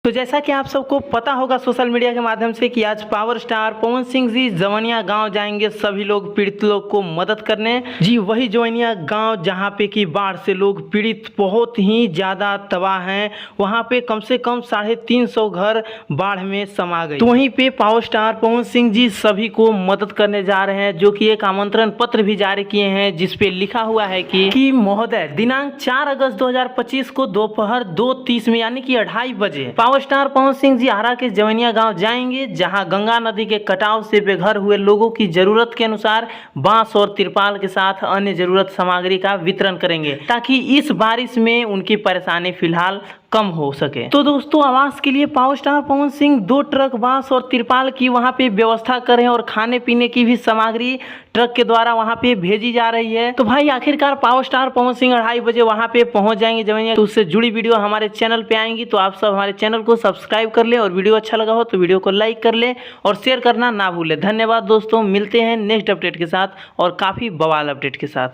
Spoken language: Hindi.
तो जैसा कि आप सबको पता होगा सोशल मीडिया के माध्यम से कि आज पावर स्टार पवन सिंह जी जवनिया गांव जाएंगे सभी लोग पीड़ित लोग को मदद करने। जी वही जवनिया गांव जहां पे कि बाढ़ से लोग पीड़ित बहुत ही ज़्यादा तबाह हैं। वहां पे कम से कम 350 घर बाढ़ में समा गए। तो वहीं पे पावर स्टार पवन सिंह जी सभी को मदद करने जा रहे हैं, जो कि एक आमंत्रण पत्र भी जारी किए हैं जिसपे लिखा हुआ है कि महोदय दिनांक 4 अगस्त 2025 को दोपहर 2:30 में यानी कि 2:30 बजे पावर स्टार पवन सिंह जी आरा के जवनिया गांव जाएंगे, जहां गंगा नदी के कटाव से बेघर हुए लोगों की जरूरत के अनुसार बांस और तिरपाल के साथ अन्य जरूरत सामग्री का वितरण करेंगे, ताकि इस बारिश में उनकी परेशानी फिलहाल कम हो सके। तो दोस्तों आवास के लिए power star Pawan Singh 2 truck बांस और तिरपाल की वहां पे व्यवस्था करें और खाने पीने की भी सामग्री ट्रक के द्वारा वहां पे भेजी जा रही है। तो भाई आखिरकार पावर स्टार पवन सिंह 2:30 बजे वहां पे पहुंच जाएंगे जवनिया। तो उससे जुड़ी वीडियो हमारे चैनल पे आएंगी, तो आप सब हमारे चैनल को सब्सक्राइब कर ले और वीडियो अच्छा लगा हो तो वीडियो को लाइक कर ले और शेयर करना ना भूले। धन्यवाद दोस्तों, मिलते हैं नेक्स्ट अपडेट के साथ और काफी बवाल अपडेट के साथ।